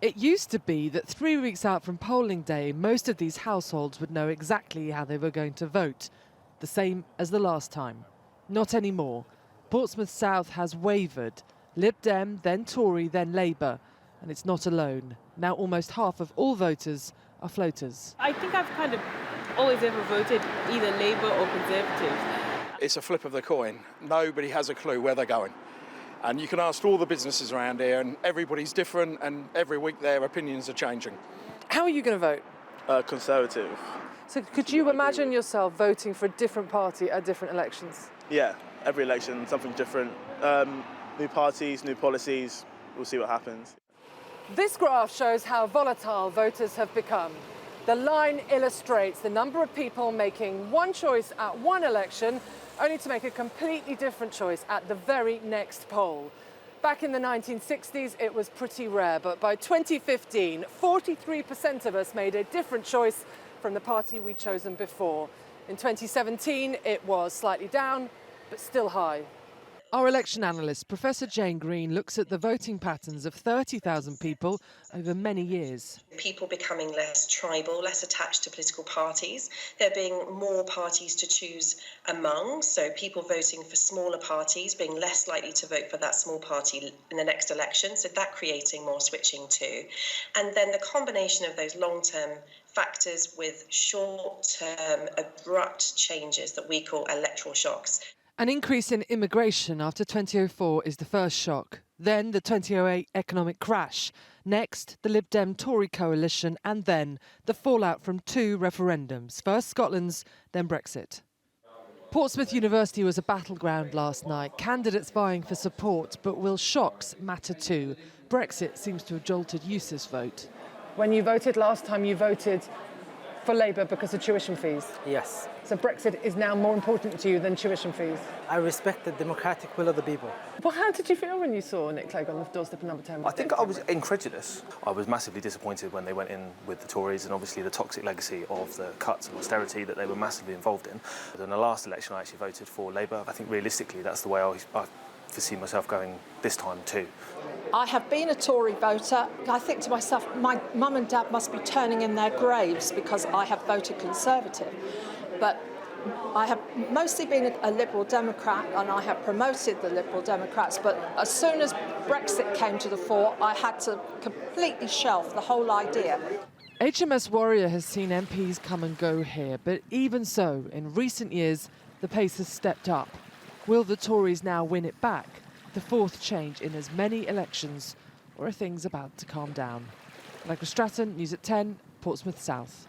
It used to be that 3 weeks out from polling day, most of these households would know exactly how they were going to vote, the same as the last time. Not anymore. Portsmouth South has wavered. Lib Dem, then Tory, then Labour. And it's not alone. Now almost half of all voters are floaters. I think I've kind of always ever voted either Labour or Conservative. It's a flip of the coin. Nobody has a clue where they're going. And you can ask all the businesses around here and everybody's different and every week their opinions are changing. How are you going to vote? Conservative. So could you imagine yourself voting for a different party at different elections? Yeah, every election, something different. New parties, new policies, we'll see what happens. This graph shows how volatile voters have become. The line illustrates the number of people making one choice at one election, only to make a completely different choice at the very next poll. Back in the 1960s, it was pretty rare, but by 2015, 43% of us made a different choice from the party we'd chosen before. In 2017, it was slightly down, but still high. Our election analyst, Professor Jane Green, looks at the voting patterns of 30,000 people over many years. People becoming less tribal, less attached to political parties. There being more parties to choose among, so people voting for smaller parties being less likely to vote for that small party in the next election, so that creating more switching too. And then the combination of those long-term factors with short-term abrupt changes that we call electoral shocks. An increase in immigration after 2004 is the first shock. Then the 2008 economic crash. Next, the Lib Dem Tory coalition, and then the fallout from two referendums. First Scotland's, then Brexit. Portsmouth University was a battleground last night. Candidates vying for support, but will shocks matter too? Brexit seems to have jolted Eustace's vote. When you voted last time, you voted for Labour because of tuition fees. Yes. So Brexit is now more important to you than tuition fees? I respect the democratic will of the people. Well, how did you feel when you saw Nick Clegg on the doorstep of number 10? I think I was incredulous. I was massively disappointed when they went in with the Tories and obviously the toxic legacy of the cuts and austerity that they were massively involved in. But in the last election, I actually voted for Labour. I think realistically, that's the way I foresee myself going this time too. I have been a Tory voter. I think to myself, my mum and dad must be turning in their graves because I have voted Conservative. But I have mostly been a Liberal Democrat and I have promoted the Liberal Democrats. But as soon as Brexit came to the fore, I had to completely shelve the whole idea. HMS Warrior has seen MPs come and go here, but even so, in recent years, the pace has stepped up. Will the Tories now win it back? The fourth change in as many elections, or are things about to calm down? Allegra Stratton, News at 10, Portsmouth South.